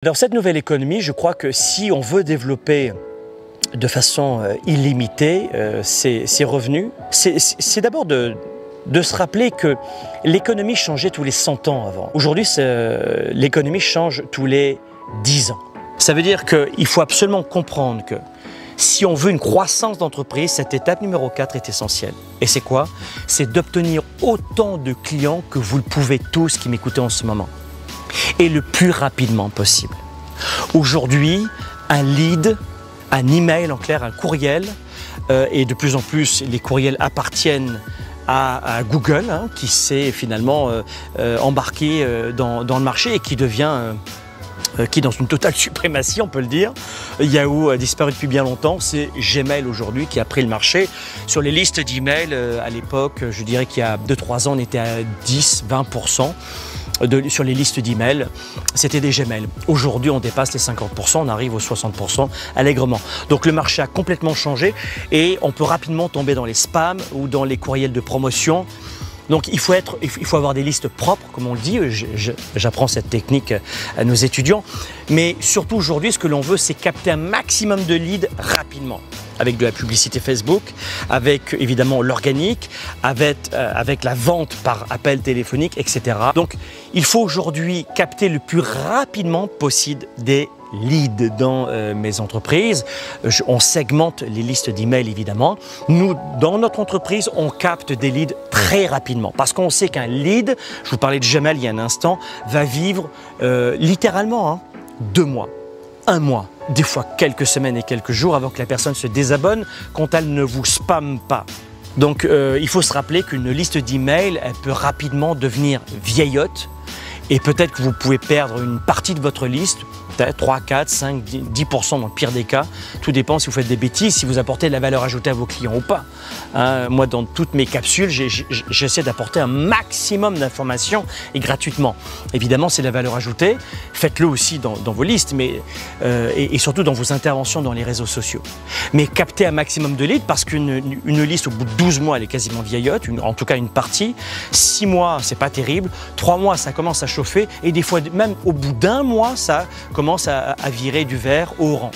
Dans cette nouvelle économie, je crois que si on veut développer de façon illimitée ses revenus, c'est d'abord de se rappeler que l'économie changeait tous les 100 ans avant. Aujourd'hui, l'économie change tous les 10 ans. Ça veut dire qu'il faut absolument comprendre que si on veut une croissance d'entreprise, cette étape numéro 4 est essentielle. Et c'est quoi? C'est d'obtenir autant de clients que vous le pouvez tous qui m'écoutez en ce moment. Et le plus rapidement possible. Aujourd'hui, un lead, un email, en clair, un courriel, et de plus en plus, les courriels appartiennent à Google, qui s'est finalement embarqué dans le marché et qui devient... qui est dans une totale suprématie, on peut le dire. Yahoo a disparu depuis bien longtemps, c'est Gmail aujourd'hui qui a pris le marché. Sur les listes d'emails, à l'époque, je dirais qu'il y a 2-3 ans, on était à 10-20%. Sur les listes d'emails, c'était des Gmail. Aujourd'hui, on dépasse les 50%, on arrive aux 60% allègrement. Donc le marché a complètement changé et on peut rapidement tomber dans les spams ou dans les courriels de promotion. Donc il faut avoir des listes propres, comme on le dit. J'apprends cette technique à nos étudiants. Mais surtout aujourd'hui, ce que l'on veut, c'est capter un maximum de leads rapidement. Avec de la publicité Facebook, avec évidemment l'organique, avec la vente par appel téléphonique, etc. Donc il faut aujourd'hui capter le plus rapidement possible des leads dans mes entreprises. On segmente les listes d'emails évidemment. Nous, dans notre entreprise, on capte des leads très rapidement parce qu'on sait qu'un lead, je vous parlais de Gmail il y a un instant, va vivre littéralement 2 mois, 1 mois, des fois quelques semaines et quelques jours avant que la personne se désabonne quand elle ne vous spamme pas. Donc il faut se rappeler qu'une liste d'emails, elle peut rapidement devenir vieillotte et peut-être que vous pouvez perdre une partie de votre liste, peut-être 3, 4, 5, 10% dans le pire des cas. Tout dépend si vous faites des bêtises, si vous apportez de la valeur ajoutée à vos clients ou pas. Moi, dans toutes mes capsules, j'essaie d'apporter un maximum d'informations et gratuitement. Évidemment, c'est la valeur ajoutée. Faites-le aussi dans vos listes et surtout dans vos interventions dans les réseaux sociaux. Mais captez un maximum de leads parce qu'une liste au bout de 12 mois, elle est quasiment vieillotte, en tout cas une partie. 6 mois, c'est pas terrible. 3 mois, ça commence à chauffer et des fois, même au bout d'1 mois, ça commence à virer du vert au orange.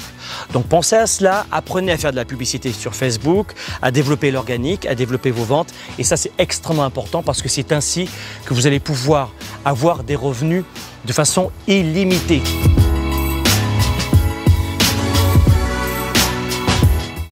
Donc pensez à cela, apprenez à faire de la publicité sur Facebook, à développer l'organique, à développer vos ventes. Et ça, c'est extrêmement important parce que c'est ainsi que vous allez pouvoir avoir des revenus de façon illimitée.